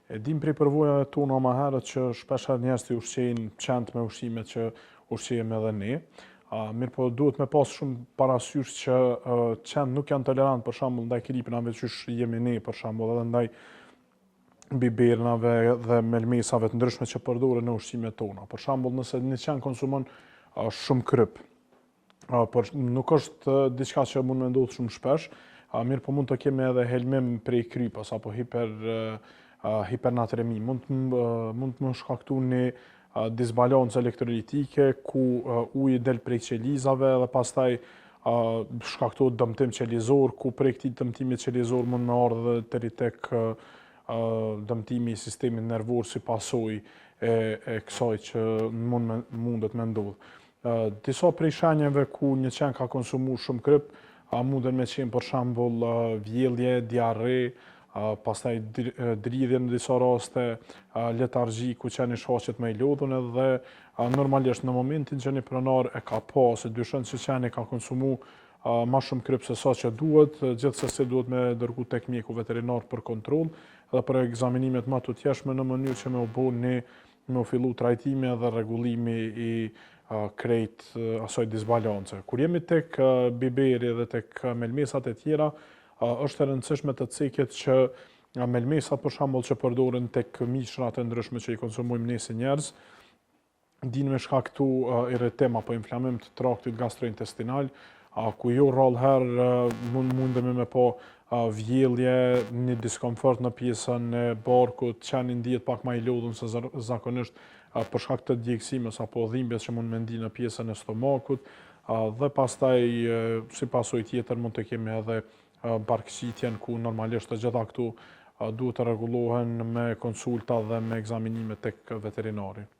E dim prej përvojave tona më herët që shpesh herë njerëzit i ushqejnë qentë me ushqime që ushqejmë edhe ne. Mirë po duhet me pas shumë parasysh që qentë nuk janë tolerant për shembull ndaj kripinave qysh jemi ne për shembull edhe ndaj bibernave dhe melmesave të ndryshme që përdoren në ushqimet tona. Për shembull, nëse një qen konsumon shumë kryp, por nuk është diçka që mund me ndodhë shumë shpesh, mirë po mund të kemi edhe helmim prej krypas apo hipernatremi. Mund të më shkaktu një disbalancë elektrolitike ku uji del prej qelizave dhe pastaj shkaktohet dëmtim qelizor, ku prej këtij dëmtimi qelizor mund me ardhë deri tek dëmtimi i sistemit nervor si pasojë e kësaj që mundet me ndodhë. Disa prej shenjave ku një qen ka konsumu shumë kryp, munden me qenë për shembull vjellje, diarre, pastaj dridhje në disa raste, letargji ku qeni shfaqet me i lodhun edhe normalisht në momentin që një pronar e ka pa ose dyshon se qeni ka konsumu ma shumë kryp se sa që duhet, gjithsesi duhet me dërgu tek mjeku veterinar për kontroll dhe për ekzaminimet më të tjeshme në mënyrë që me u bo me u fillu trajtimi dhe rregullimi i krejt asaj disbalance. Kur jemi tek biberi dhe tek melmesat e tjera, është e rëndësishme të ceket që melmesat për shembull që përdoren tek mishrat e ndryshme që i konsumojmë ne si njerëz, dinë me shkaktu irritim apo inflamim të traktit gastrointestinal, ku jo rrallë herë mundemi me pa vjellje, një diskomfort në pjesën e barkut, qeni ndihet pak ma i lodhun se zakonisht për shkak të djegësimës apo dhimbjes që mund me ndi në pjesën e stomakut, dhe pastaj si pasojë tjetër mund të kemi edhe barkëqitjen ku normalisht të gjitha këtu duhet të rregullohen me konsulta dhe me ekzaminime tek veterinari.